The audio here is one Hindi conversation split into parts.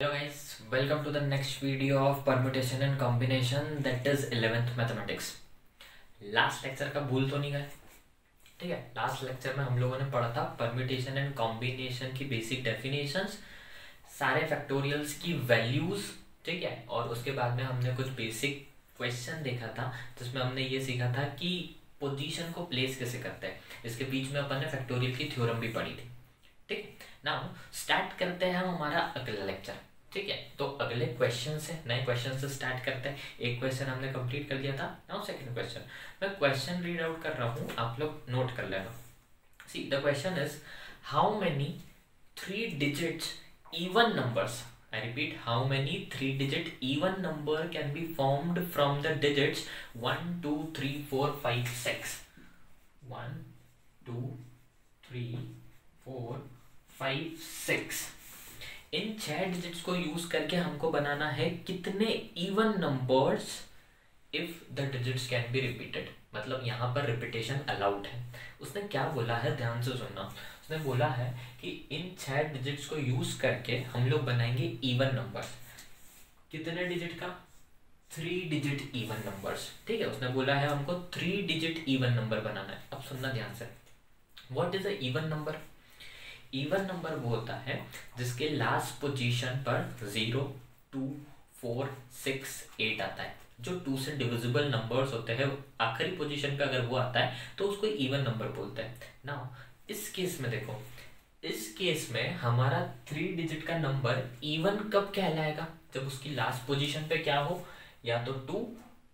Hello guys, welcome to the next video of permutation and combination that is 11th mathematics। Last lecture का भूल तो नहीं गए? ठीक है, लास्ट लेक्चर में हम लोगों ने पढ़ा था परम्यूटेशन एंड कॉम्बिनेशन की बेसिक डेफिनेशंस, सारे फैक्टोरियल्स की वैल्यूज, ठीक है। और उसके बाद में हमने कुछ बेसिक क्वेश्चन देखा था जिसमें हमने ये सीखा था कि पोजीशन को प्लेस कैसे करते हैं। इसके बीच में अपन ने फैक्टोरियल की थ्योरम भी पढ़ी थी। ठीक है, नाउ स्टार्ट करते हैं हम हमारा अगला लेक्चर। ठीक है, तो अगले क्वेश्चन से, नए क्वेश्चन से स्टार्ट करते हैं। एक क्वेश्चन हमने कंप्लीट कर लिया था, नाउ सेकंड क्वेश्चन। मैं क्वेश्चन रीड आउट कर रहा हूँ, आप लोग नोट कर लेना। See the question is how many 3 digits even numbers, I repeat, how many 3-digit even number can be formed from the digits 1 2 3 4 5 6? 1 2 3 4 5 6 in 6 digits को यूज करके हमको बनाना है कितने even numbers if the digits can be repeated. मतलब यहाँ पर रिपीटेशन अलाउड है। उसने क्या बोला है, ध्यान से सुनना। उसने बोला है कि इन 6 डिजिट्स को यूज करके हम लोग बनाएंगे इवन नंबर्स। कितने डिजिट का? 3 डिजिट इवन नंबर्स। ठीक है, उसने बोला है हमको 3 डिजिट इवन नंबर बनाना है। अब सुनना ध्यान से, what is a even number? Even number वो होता है जिसके लास्ट पोजीशन पर 0 2 4 6 8 आता है। जो 2 से डिविजिबल नंबर्स होते हैं, आखिरी पोजीशन पे अगर वो आता है तो उसको इवन नंबर बोलते हैं। नाउ इस केस में देखो, इस केस में हमारा 3 डिजिट का नंबर इवन कब कहलाएगा? जब उसकी लास्ट पोजीशन पे क्या हो, या तो 2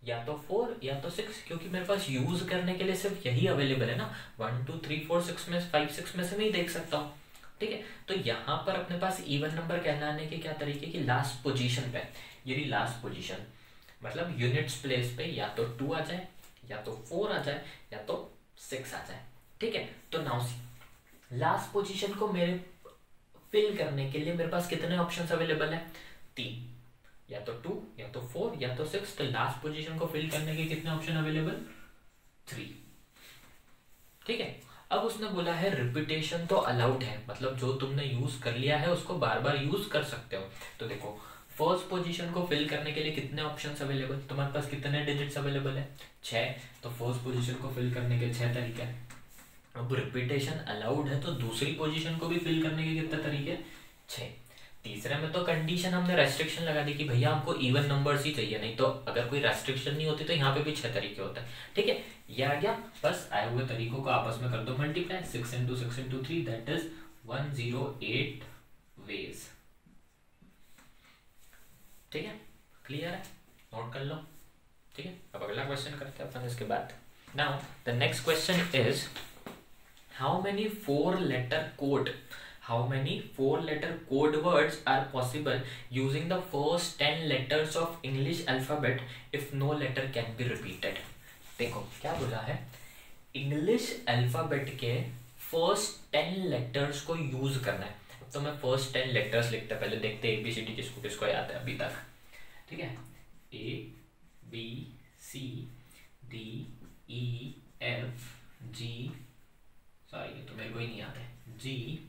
या तो 4 या तो 6, क्योंकि मेरे पास यूज करने के लिए सिर्फ यही अवेलेबल है ना। 1 2 3 4 6 में 5 6 में से नहीं देख सकता हूँ। ठीक है, तो यहाँ पर अपने पास इवन नंबर कहलाने के क्या तरीके की, लास्ट पोजीशन पे, यदि लास्ट पोजीशन मतलब यूनिट्स प्लेस पे या तो 2 आ जाए, या तो 4 आ जाए, या तो 6 आ जाए। ठीक है, तो नाउ सी लास्ट पोजीशन को मेरे फिल करने के लिए मेरे पास कितने ऑप्शंस अवेलेबल है? 3, या तो 2 या तो 4 या तो 6। तो लास्ट पोजीशन को फिल करने के कितने ऑप्शन अवेलेबल? 3। ठीक है, अब उसने बोला है रिपीटेशन तो अलाउड है, मतलब जो तुमने यूज कर लिया है उसको बार बार यूज कर सकते हो। तो देखो, फर्स्ट पोजीशन को फिल करने के लिए कितने ऑप्शंस अवेलेबल? तुम्हारे पास कितने डिजिट्स अवेलेबल है? 6। तो फर्स्ट पोजीशन को फिल करने के 6 तरीके हैं। अब रिपीटेशन अलाउड है तो दूसरी पोजीशन को भी फिल करने के कितने तरीके? 6। तीसरे में तो कंडीशन हमने रेस्ट्रिक्शन लगा दी कि भैया हमको इवन नंबर्स ही चाहिए, नहीं तो अगर कोई रेस्ट्रिक्शन नहीं होती तो यहाँ पे भी 6 तरीके होते हैं। ठीक है, ये आ गया। बस आए हुए तरीकों को आपस में कर दो multiply. 6 into 6 into 3 that is 108 ways. ठीक है, क्लियर है? नोट कर लो। ठीक है, अब अगला क्वेश्चन करते हैं अपन इसके बाद। Now the next question is how many 4-letter code words are possible using the first 10 letters of English alphabet if no letter can be repeated? देखो क्या बोला है, इंग्लिश अल्फाबेट के फर्स्ट 10 लेटर्स को यूज करना है। तो मैं फर्स्ट 10 लेटर्स लिखता, पहले देखते हैं ABCD किसको किसको याद है अभी तक। ठीक है, ABCDEF G, सॉरी ये तो मेरे को ही नहीं याद है, GHI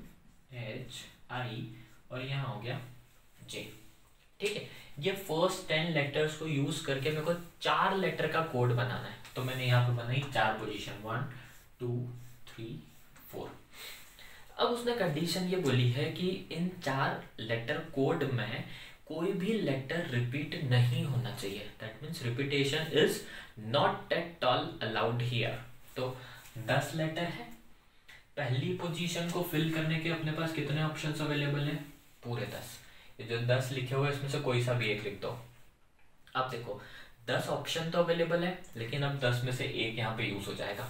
और यहाँ हो गया J। ठीक है, ये फर्स्ट 10 लेटर्स को यूज करके मेरे को 4 लेटर का कोड बनाना है। तो मैंने यहाँ पे बनाई 4 पोजीशन, 1 2 3 4। अब उसने कंडीशन ये बोली है कि इन 4 लेटर कोड में कोई भी लेटर रिपीट नहीं होना चाहिए। That means repetition is not at all allowed here. तो 10 लेटर है, पहली पोजीशन को फिल करने के अपने पास कितने ऑप्शंस अवेलेबल हैं? पूरे 10। ये जो 10 लिखे हुए इसमें से कोई सा भी एक लिख दो। अब देखो 10 ऑप्शन तो अवेलेबल है, लेकिन अब 10 में से एक यहाँ पे यूज हो जाएगा।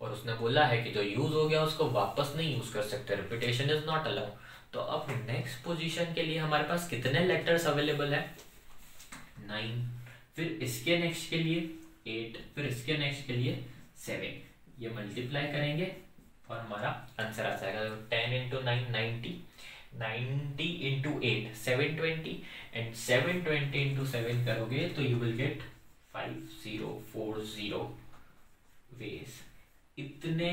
और उसने बोला है कि जो यूज हो गया उसको वापस नहीं यूज कर सकते, रिपीटेशन इज नॉट अलाउड। तो अब नेक्स्ट पोजीशन के लिए हमारे पास कितने लेटर्स अवेलेबल है? 9। फिर इसके नेक्स्ट के लिए 8, फिर इसके नेक्स्ट के लिए 7। ये मल्टीप्लाई करेंगे और हमारा आंसर आ जाएगा 10 into 9 90, 90 into 8 720 एंड 720 into 7 करोगे तो यू विल गेट 5040 वेज। इतने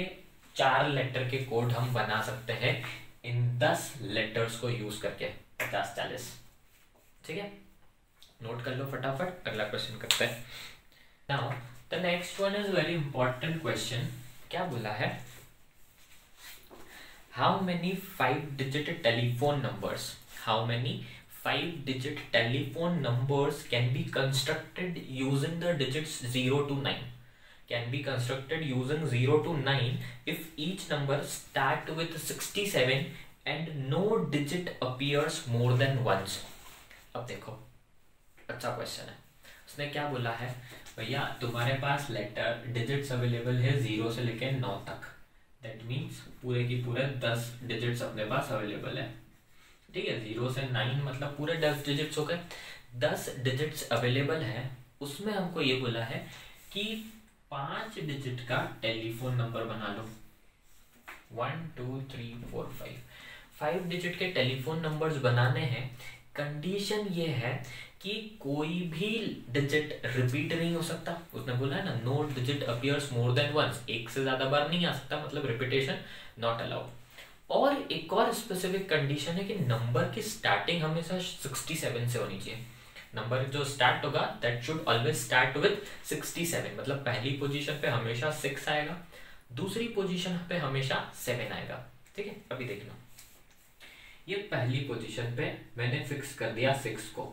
4 लेटर के कोड हम बना सकते हैं इन 10 लेटर्स को यूज करके। 50 40 ठीक है, नोट कर लो फटाफट, अगला क्वेश्चन करते हैं। Now the next one is very important question. क्या बोला है, how many 5-digit telephone numbers, how many 5-digit telephone numbers can be constructed using the digits 0 to 9, can be constructed using 0 to 9 if each number start with 67 and no digit appears more than once। अब देखो, अच्छा क्वेश्चन है। उसने क्या बोला है, भैया तुम्हारे पास लेटर डिजिट्स अवेलेबल है 0 से लेकर 9 तक, दैट मीन्स पूरे की पूरे 10 डिजिट्स अपने पास अवेलेबल है। ठीक है, 0 से 9 मतलब पूरे 10 डिजिट्स हो गए। 10 डिजिट्स अवेलेबल है, उसमें हमको ये बोला है कि 5 डिजिट का टेलीफोन नंबर बना लो। 1 2 3 4 5 5 डिजिट के टेलीफोन नंबर्स बनाने हैं। कंडीशन ये है कि कोई भी डिजिट रिपीट नहीं हो सकता। उसने बोला है ना, no digit appears more than once, एक से ज्यादा बार नहीं आ सकता, मतलब रिपीटेशन नॉट अलाउड। और एक और स्पेसिफिक कंडीशन है कि नंबर की स्टार्टिंग हमेशा 67 से होनी चाहिए। नंबर जो स्टार्ट होगा that should always start with 67, मतलब पहली पोजीशन पे हमेशा 6 आएगा, दूसरी पोजीशन पे हमेशा 7 आएगा। ठीक है, अभी देख लो, ये पहली पोजीशन पे मैंने फिक्स कर दिया 6 को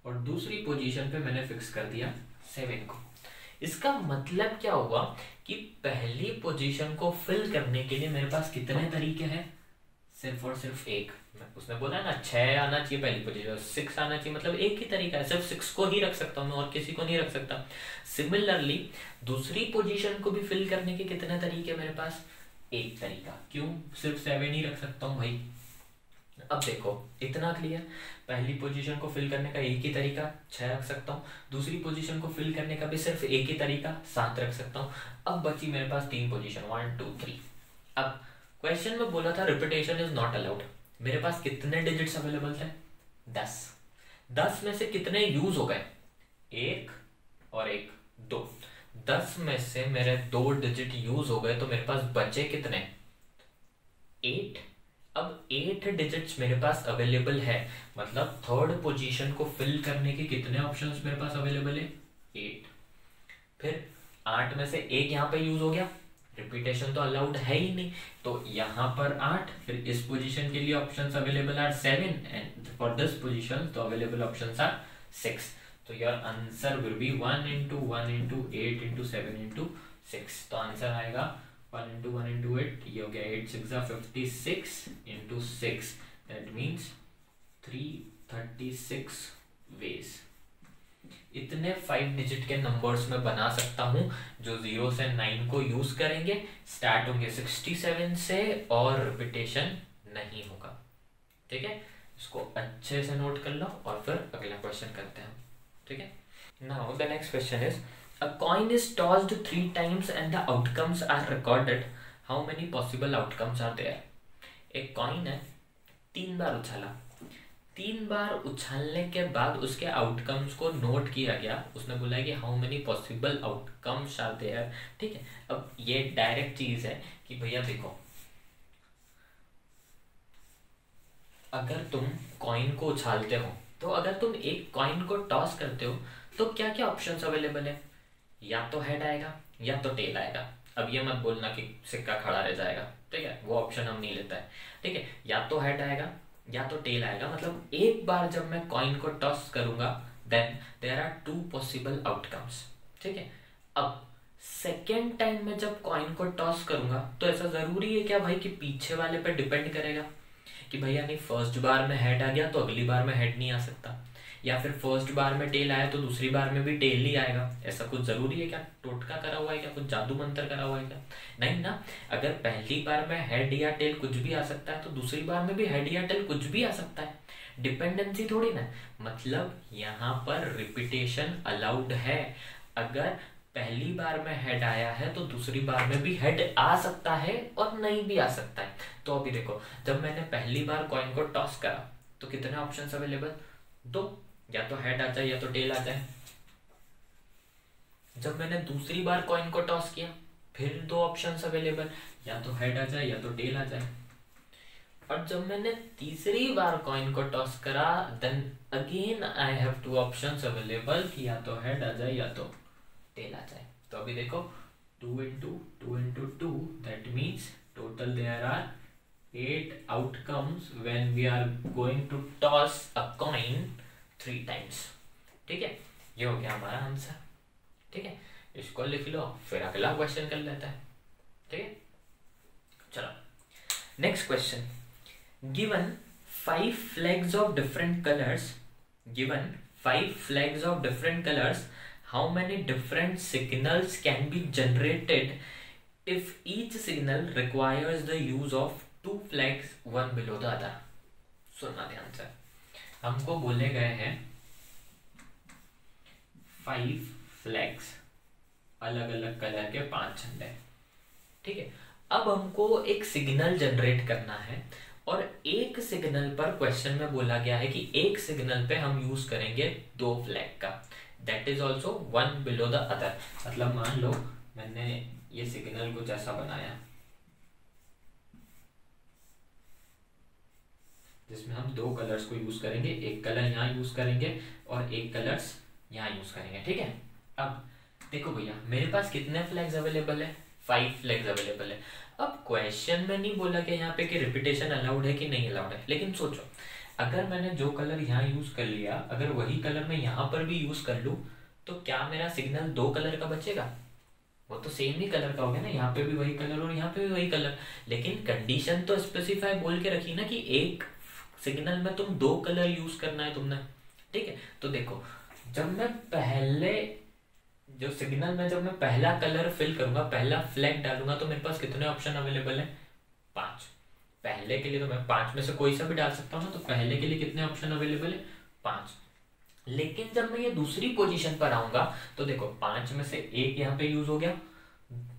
और दूसरी पोजीशन पे मैंने फिक्स कर दिया 7 को। इसका मतलब क्या हुआ कि पहली पोजीशन को फिल करने के लिए मेरे पास कितने तरीके हैं, सिर्फ और सिर्फ एक। उसने बोला ना 6 आना चाहिए पहली पोजीशन, 6 आना चाहिए, मतलब एक ही तरीका है, सिर्फ 6 को ही रख सकता हूँ मैं और किसी को नहीं रख सकता। सिमिलरली दूसरी पोजीशन को भी फिल करने के कितने तरीके मेरे पास, एक तरीका। क्यों सिर्फ 7 ही रख सकता हूँ भाई। अब देखो इतना क्लियर, पहली पोजीशन को फिल करने का एक ही तरीका 6 रख सकता हूँ, दूसरी पोजीशन को फिल करने का भी सिर्फ एक ही तरीका 7 रख सकता हूँ। अब बची मेरे पास 3 पोजीशन 1 2 3। अब क्वेश्चन में बोला था रिपीटेशन इज नॉट अलाउड, मेरे पास कितने डिजिट्स अवेलेबल थे, 10। 10 में से कितने यूज हो गए, 1 और 1 2। 10 में से मेरे 2 डिजिट यूज हो गए, तो मेरे पास बचे कितने, 8। अब 8 डिजिट्स मेरे पास अवेलेबल है, मतलब थर्ड पोजीशन को फिल करने के कितने ऑप्शंस मेरे पास अवेलेबल है, 8। फिर 8 में से एक यहाँ पे यूज हो गया, रिपीटेशन तो अलाउड है ही नहीं, तो यहाँ पर 8। फिर इस पोजीशन के लिए options available are 7 and for this position तो अवेलेबल ऑप्शंस आर 6। तो your answer will be 1 into 1 into 8 into 7 into 6। तो आंसर आएगा 1 into 1 into 8, ये हो गया 8 6 56 into 6, that means 336 ways। इतने 5 डिजिट के नंबर्स में बना सकता हूं जो 0 से 9 को यूज करेंगे, स्टार्ट होंगे 67 से और रिपीटेशन नहीं होगा। ठीक है, इसको अच्छे से नोट कर लो और फिर अगला क्वेश्चन करते हैं। ठीक है, now the next question is a coin is tossed 3 times and the outcomes are recorded, how many possible outcomes are there। एक कॉइन है, 3 बार उछाला, 3 बार उछालने के बाद उसके आउटकम्स को नोट किया गया। उसने बोला कि how many possible outcomes are there. ठीक है, अब ये डायरेक्ट चीज है कि भैया देखो, अगर तुम कॉइन को उछालते हो तो अगर तुम एक कॉइन को टॉस करते हो तो क्या क्या ऑप्शंस अवेलेबल है, या तो हेड आएगा या तो टेल आएगा। अब ये मत बोलना कि सिक्का खड़ा रह जाएगा, ठीक है, वो ऑप्शन हम नहीं लेता है। ठीक है, या तो हेड आएगा या तो टेल आएगा, मतलब एक बार जब मैं कॉइन को टॉस करूंगा then there are 2 possible outcomes. ठीक है, अब सेकेंड टाइम में जब कॉइन को टॉस करूंगा तो ऐसा जरूरी है क्या भाई कि पीछे वाले पे डिपेंड करेगा कि भैया नहीं फर्स्ट बार में हेड आ गया तो अगली बार में हेड नहीं आ सकता, या फिर फर्स्ट बार में टेल आया तो दूसरी बार में भी टेल ही आएगा। ऐसा कुछ जरूरी है क्या, टोटका करा हुआ है क्या, कुछ जादू मंत्र करा हुआ है क्या, नहीं ना। अगर पहली बार में हेड या टेल कुछ भी आ सकता है तो दूसरी बार में भी हेड या टेल कुछ भी आ सकता है, डिपेंडेंसी थोड़ी ना। मतलब यहाँ पर रिपीटेशन अलाउड है। अगर पहली बार में हेड आया है तो दूसरी बार में भी हेड आ सकता है और नहीं भी आ सकता है। तो अभी देखो, जब मैंने पहली बार कॉइन को टॉस करा तो कितने ऑप्शंस अवेलेबल, 2, या तो हेड आ जाए या तो टेल आ जाए। जब मैंने दूसरी बार कॉइन को टॉस किया फिर 2 ऑप्शंस अवेलेबल, या तो हेड आ जाए या तो टेल आ जाए। और जब मैंने तीसरी बार कॉइन को टॉस करा, then again I have two options available कि या तो हेड आ जाए या तो टेल आ जाए। तो अभी देखो 2 into 2 that means total there are 8 outcomes when we are going to toss a coin 3 times। ठीक है, ये हो गया हमारा आंसर। ठीक है, इसको लिख लो, फिर अगला क्वेश्चन कर लेते हैं। ठीक है, चलो next question. given 5 flags of different colors, how many different signals can be generated if each signal requires the use of 2 flags one below the other? सुनना ध्यान से, हमको बोले गए हैं 5 फ्लैग्स, अलग अलग कलर के 5 झंडे। ठीक है, अब हमको एक सिग्नल जनरेट करना है और एक सिग्नल पर क्वेश्चन में बोला गया है कि एक सिग्नल पे हम यूज करेंगे 2 फ्लैग का, that is also 1 below the other. मतलब मान लो मैंने ये सिग्नल कुछ ऐसा बनाया जिसमें हम 2 कलर्स को यूज करेंगे, एक कलर यहाँ यूज करेंगे और एक कलर्स यहाँ यूज करेंगे। ठीक है, अब देखो भैया मेरे पास कितने फ्लैग्स अवेलेबल है, 5 फ्लैग्स अवेलेबल है। अब क्वेश्चन में नहीं बोला कि यहाँ पे कि रिपीटेशन अलाउड है कि नहीं अलाउड है, लेकिन सोचो अगर मैंने जो कलर यहाँ यूज कर लिया, अगर वही कलर मैं यहाँ पर भी यूज कर लूँ तो क्या मेरा सिग्नल 2 कलर का बचेगा? वो तो सेम ही कलर का हो गया ना, यहाँ पे भी वही कलर और यहाँ पे भी वही कलर। लेकिन कंडीशन तो स्पेसिफाई बोल के रखी ना कि एक सिग्नल में तुम 2 कलर यूज करना है तुमने। ठीक है, तो देखो जब मैं पहले जो सिग्नल में जब मैं पहला कलर फिल करूंगा, पहला फ्लैग डालूंगा, तो मेरे पास कितने ऑप्शन अवेलेबल है? 5। पहले के लिए तो मैं 5 में से कोई सा भी डाल सकता हूँ ना, तो पहले के लिए कितने ऑप्शन अवेलेबल है? 5। लेकिन जब मैं ये दूसरी पोजीशन पर आऊंगा तो देखो 5 में से एक यहाँ पे यूज हो गया,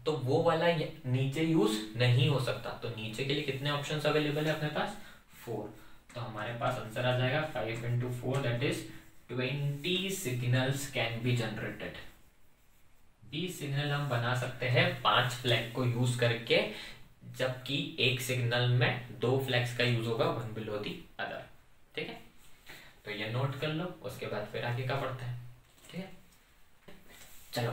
तो वो वाला नीचे यूज नहीं हो सकता, तो नीचे के लिए कितने ऑप्शंस अवेलेबल है अपने पास? 4। तो हमारे पास आंसर आ जाएगा 5 into 4 that is 20 signals can be generated. 20 signal हम बना सकते हैं 5 फ्लैग को यूज करके, जबकि एक सिग्नल में 2 फ्लैग्स का यूज होगा 1 बिलो दी अदर। ठीक है, तो ये नोट कर लो, उसके बाद फिर आगे का पढ़ते हैं। ठीक है, चलो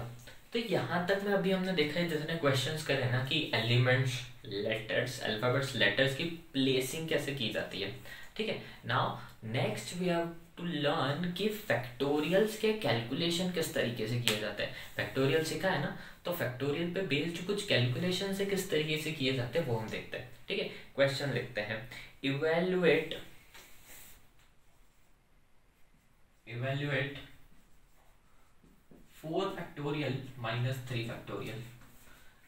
तो यहाँ तक में अभी हमने देखा है जितने क्वेश्चंस करे ना कि एलिमेंट्स, लेटर्स, अल्फाबेट्स, लेटर्स की प्लेसिंग कैसे की जाती है। ठीक है, now next we have to learn कि फैक्टोरियल्स के कैलकुलेशन किस तरीके से किए जाते हैं। फैक्टोरियल सीखा है ना, तो फैक्टोरियल पे बेस्ड कुछ कैलकुलेशन से किस तरीके से किए जाते हैं वो हम देखते हैं। ठीक है, क्वेश्चन लिखते हैं, इवेल्युएट 4 फैक्टोरियल माइनस 3 फैक्टोरियल।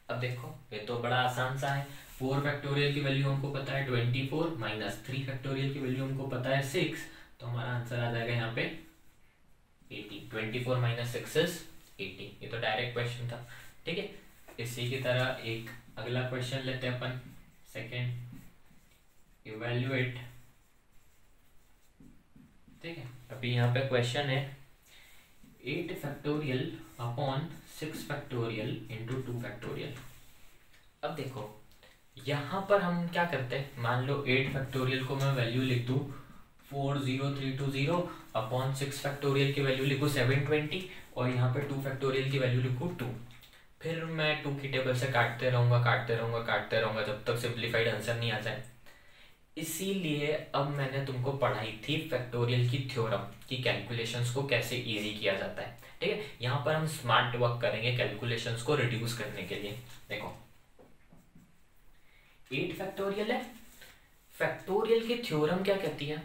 अब देखो ये तो बड़ा आसान सा है, 4 फैक्टोरियल की वैल्यू हमको पता है 24, माइनस 3 फैक्टोरियल की वैल्यू हमको पता है 6, तो हमारा आंसर आ जाएगा यहाँ पे 80। 24 माइनस 6 इज 80। ये तो डायरेक्ट क्वेश्चन था। ठीक है, इसी की तरह एक अगला क्वेश्चन लेते हैं अपन, सेकेंड, इवेल्युएट। ठीक है, अभी यहाँ पे क्वेश्चन है 8 factorial upon 6 factorial into 2 factorial. अब देखो यहाँ पर हम क्या करते हैं, मान लो 8 फैक्टोरियल को मैं वैल्यू लिख दूँ 40320 अपॉन 6 फैक्टोरियल की वैल्यू लिखूँ 720 और यहाँ पे 2 फैक्टोरियल की वैल्यू लिखूँ 2। फिर मैं 2 की टेबल से काटते रहूँगा जब तक सिंप्लीफाइड आंसर नहीं आ जाए। इसीलिए अब मैंने तुमको पढ़ाई थी फैक्टोरियल की थ्योरम कि कैलकुलेशंस को कैसे इजी किया जाता है। ठीक है, यहाँ पर हम स्मार्ट वर्क करेंगे कैलकुलेशंस को रिड्यूस करने के लिए। देखो 8 फैक्टोरियल है, फैक्टोरियल की थ्योरम क्या कहती है,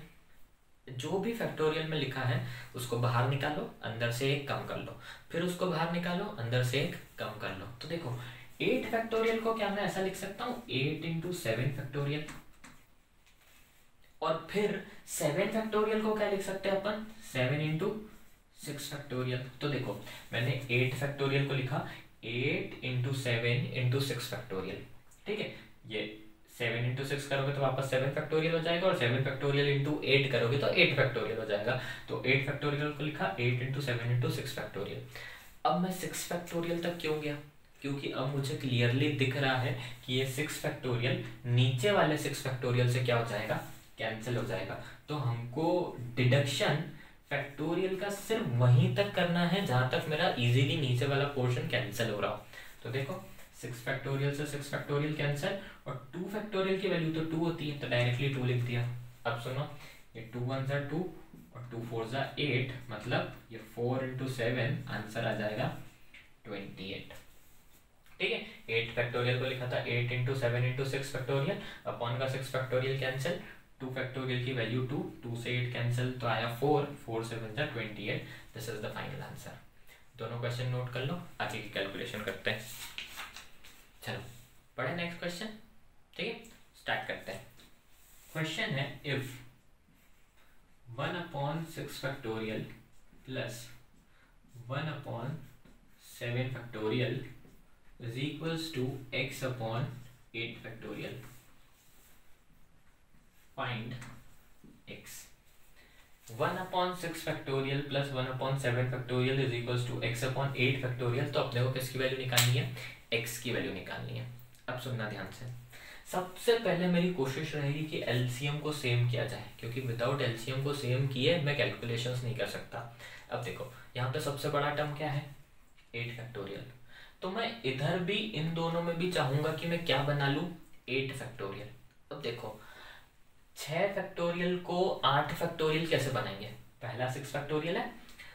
जो भी फैक्टोरियल में लिखा है उसको बाहर निकालो, अंदर से एक कम कर लो, फिर उसको बाहर निकालो, अंदर से एक कम कर लो। तो देखो 8 फैक्टोरियल को क्या मैं ऐसा लिख सकता हूँ 8 into 7 फैक्टोरियल, और फिर 7 फैक्टोरियल को क्या लिख सकते हैं अपन 7 into 6 फैक्टोरियल। तो देखो मैंने 8 फैक्टोरियल को लिखा 8 into 7 into 6 फैक्टोरियल। ठीक है, ये 7 into 6 करोगे तो वापस 7 फैक्टोरियल हो जाएगा, और 7 फैक्टोरियल into 8 करोगे तो 8 फैक्टोरियल हो जाएगा। तो 8 फैक्टोरियल को लिखा 8 into 7 into 6 फैक्टोरियल। अब मैं 6 फैक्टोरियल तक क्यों गया, क्योंकि अब मुझे क्लियरली दिख रहा है कि ये 6 फैक्टोरियल नीचे वाले 6 फैक्टोरियल से क्या हो जाएगा, कैंसिल हो जाएगा। तो हमको डिडक्शन फैक्टोरियल का सिर्फ वहीं तक करना है जहां तक मेरा इजीली नीचे वाला पोर्शन कैंसिल हो रहा हो। तो देखो 6 फैक्टोरियल से 6 फैक्टोरियल कैंसिल, और 2 फैक्टोरियल की वैल्यू तो 2 होती है, तो डायरेक्टली 2 लिख दिया। अब सुनो, ये 2 1 ज़ा 2 और 2 4 ज़ा 8, मतलब ये 4 इंटू 7 आंसर आ जाएगा 28। ठीक है, 8 फैक्टोरियल को लिखा था 8 इंटू 7 इंटू 6 फैक्टोरियल, अपॉन का 6 फैक्टोरियल कैंसिल, 2 फैक्टोरियल की वैल्यू 2, 2 से 8 कैंसिल तो आया 4, 4 7 ज़ा 28। This is the final answer. दोनों क्वेश्चन नोट कर लो, आगे की कैलकुलेशन करते हैं। चलो पढ़े नेक्स्ट क्वेश्चन। ठीक है, स्टार्ट करते हैं। क्वेश्चन है, if 1/6 factorial plus 1/7 factorial is equals to x/8 factorial, find x। 1/6 factorial plus 1/7 factorial is equals to x/8 factorial. तो अपने को किसकी वैल्यू निकालनी है, x की वैल्यू निकालनी है। अब सुनना ध्यान से, सबसे पहले मेरी कोशिश रहेगी कि एलसीएम को सेम किया जाए, क्योंकि विदाउट एलसीएम को सेम किए मैं कैलकुलेशंस नहीं कर सकता। अब देखो यहाँ पे सबसे बड़ा टर्म क्या है, 8 फैक्टोरियल, तो मैं इधर भी इन दोनों में भी चाहूंगा कि मैं क्या बना लूं, 8 फैक्टोरियल। अब देखो 6 फैक्टोरियल को 8 फैक्टोरियल कैसे बनाएंगे, पहला 6 फैक्टोरियल है,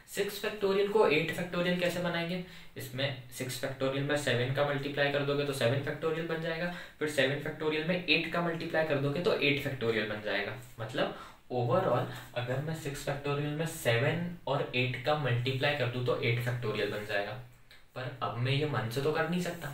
6 फैक्टोरियल को 8 फैक्टोरियल कैसे बनाएंगे, इसमें 6 फैक्टोरियल में 7 का मल्टीप्लाई कर दोगे तो 7 फैक्टोरियल बन जाएगा, फिर 7 फैक्टोरियल में 8 का मल्टीप्लाई कर दोगे तो 8 फैक्टोरियल बन जाएगा। मतलब ओवरऑल अगर मैं 6 फैक्टोरियल में 7 और 8 का मल्टीप्लाई कर दूं तो 8 फैक्टोरियल बन जाएगा। पर अब मैं ये मन से तो कर नहीं सकता,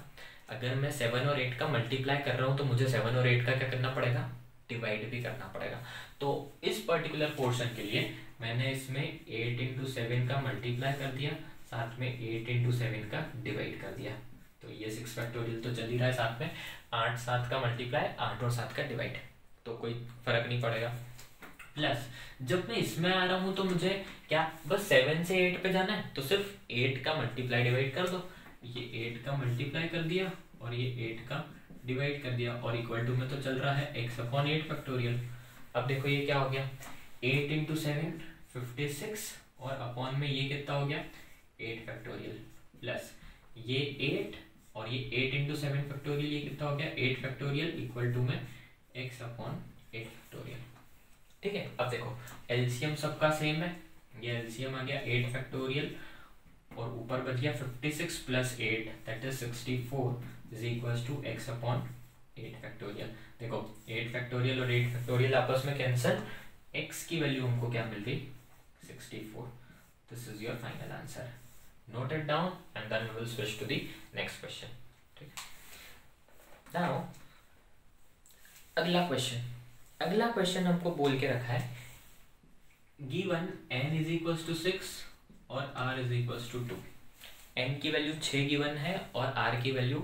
अगर मैं 7 और 8 का मल्टीप्लाई कर रहा हूँ तो मुझे 7 और 8 का क्या करना पड़ेगा, डिवाइड भी करना पड़ेगा। तो इस पर्टिकुलर पोर्शन के लिए मैंने इसमें 8 इंटू 7 का मल्टीप्लाई कर दिया, साथ में 8 इंटू 7 का डिवाइड कर दिया। तो ये 6 फैक्टोरियल तो चल ही रहा है, साथ में 8 7 का मल्टीप्लाई, 8 और 7 का डिवाइड, तो कोई फर्क नहीं पड़ेगा। प्लस जब मैं इसमें आ रहा हूँ तो मुझे क्या बस 7 से 8 पे जाना है, तो सिर्फ 8 का मल्टीप्लाई डिवाइड कर दो। ये 8 का मल्टीप्लाई कर दिया और ये 8 का डिवाइड कर दिया, और इक्वल टू में तो चल रहा है x/8 फैक्टोरियल। अब देखो ये क्या हो गया, 8 इंटू 7 56, और अपॉन में ये कितना हो गया 8 फैक्टोरियल, प्लस ये 8 और ये 8 इंटू 7 फैक्टोरियल, ये कितना हो गया 8 फैक्टोरियल, इक्वल टू में x/8 फैक्टोरियल। ठीक है, अब देखो एलसीएम सबका सेम है, ये एलसीएम आ गया 8 फैक्टोरियल और ऊपर बच गया 56 plus 8 that is 64 is equals to x/8 factorial. देखो 8 फैक्टोरियल और 8 फैक्टोरियल आपस में कैंसिल, x की वैल्यू हमको क्या मिल गई 64। This is your final answer, note it down and then we will switch to the next question. ठीक है, नाउ अगला क्वेश्चन हमको बोल के रखा है, given n is equals to 6 और r is equals to 2। n की वैल्यू 6 गिवन है और r की वैल्यू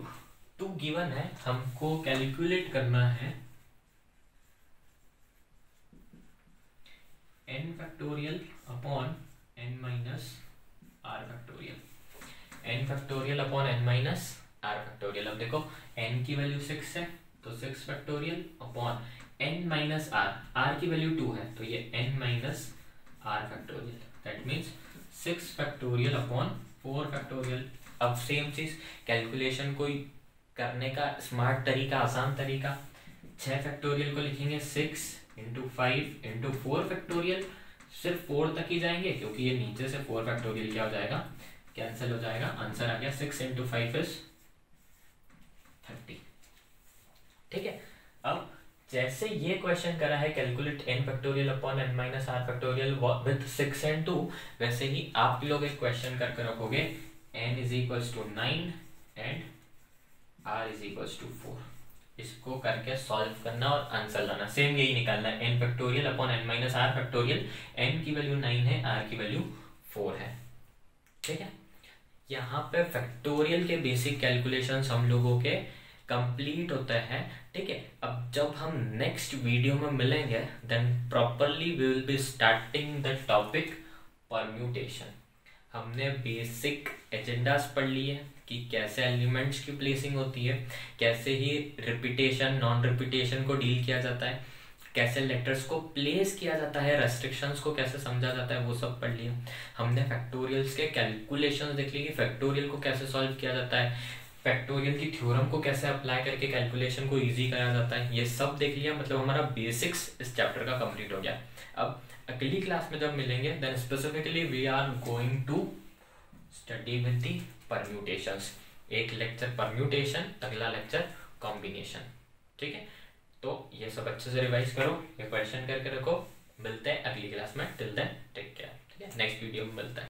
2 गिवन है। हमको कैलकुलेट करना है n factorial upon n minus r factorial, n factorial upon n minus r factorial. अब देखो n की वैल्यू 6 है तो 6 factorial upon n minus r की वैल्यू 2 है तो ये n minus r factorial, that means 6 factorial upon 4 factorial. अब सेम चीज कैलकुलेशन कोई करने का स्मार्ट तरीका, आसान तरीका, 6 फैक्टोरियल को लिखेंगे 6 इंटू 5 इंटू 4 फैक्टोरियल, सिर्फ 4 तक ही जाएंगे क्योंकि ये नीचे से 4 फैक्टोरियल क्या हो जाएगा, कैंसिल हो जाएगा। आंसर आ गया 6 इंटू 5 इज 30। ठीक है, अब जैसे ये क्वेश्चन करा है calculate n factorial upon n minus r factorial with 6 and 2, वैसे ही आप लोग एक क्वेश्चन करके रखोगे n is equals to 9 and r is equals to 4। इसको करके सॉल्व करना और आंसर लाना, सेम यही निकालना है, n factorial upon n minus r factorial, n की वैल्यू 9 है, r की वैल्यू 4 है। ठीक है, यहाँ पे फैक्टोरियल के बेसिक कैलकुलेशंस हम लोगों के कंप्लीट होता है। ठीक है, अब जब हम नेक्स्ट वीडियो में मिलेंगे then properly we will be starting the topic permutation. हमने बेसिक एजेंडास पढ़ लिए, कि कैसे एलिमेंट्स की प्लेसिंग होती है, कैसे ही रिपीटेशन नॉन रिपीटेशन को डील किया जाता है, कैसे लेटर्स को प्लेस किया जाता है, रेस्ट्रिक्शंस को कैसे समझा जाता है, वो सब पढ़ लिया हमने। फैक्टोरियल्स के कैलकुलेशंस देख ली कि फैक्टोरियल को कैसे सॉल्व किया जाता है, फैक्टोरियल की थ्योरम को कैसे अप्लाई करके कैलकुलेशन को इजी करा जाता है, ये सब देख लिया। मतलब हमारा बेसिक्स इस चैप्टर का कंप्लीट हो गया। अब अगली क्लास में जब मिलेंगे then specifically we are going to study with the permutations. एक लेक्चर परम्यूटेशन, अगला लेक्चर कॉम्बिनेशन, ठीक है। तो ये सब अच्छे से रिवाइज करो, ये क्वेश्चन करके रखो। मिलते हैं अगली क्लास में, टिल देन टेक केयर, ठीक है। नेक्स्ट वीडियो में मिलते हैं।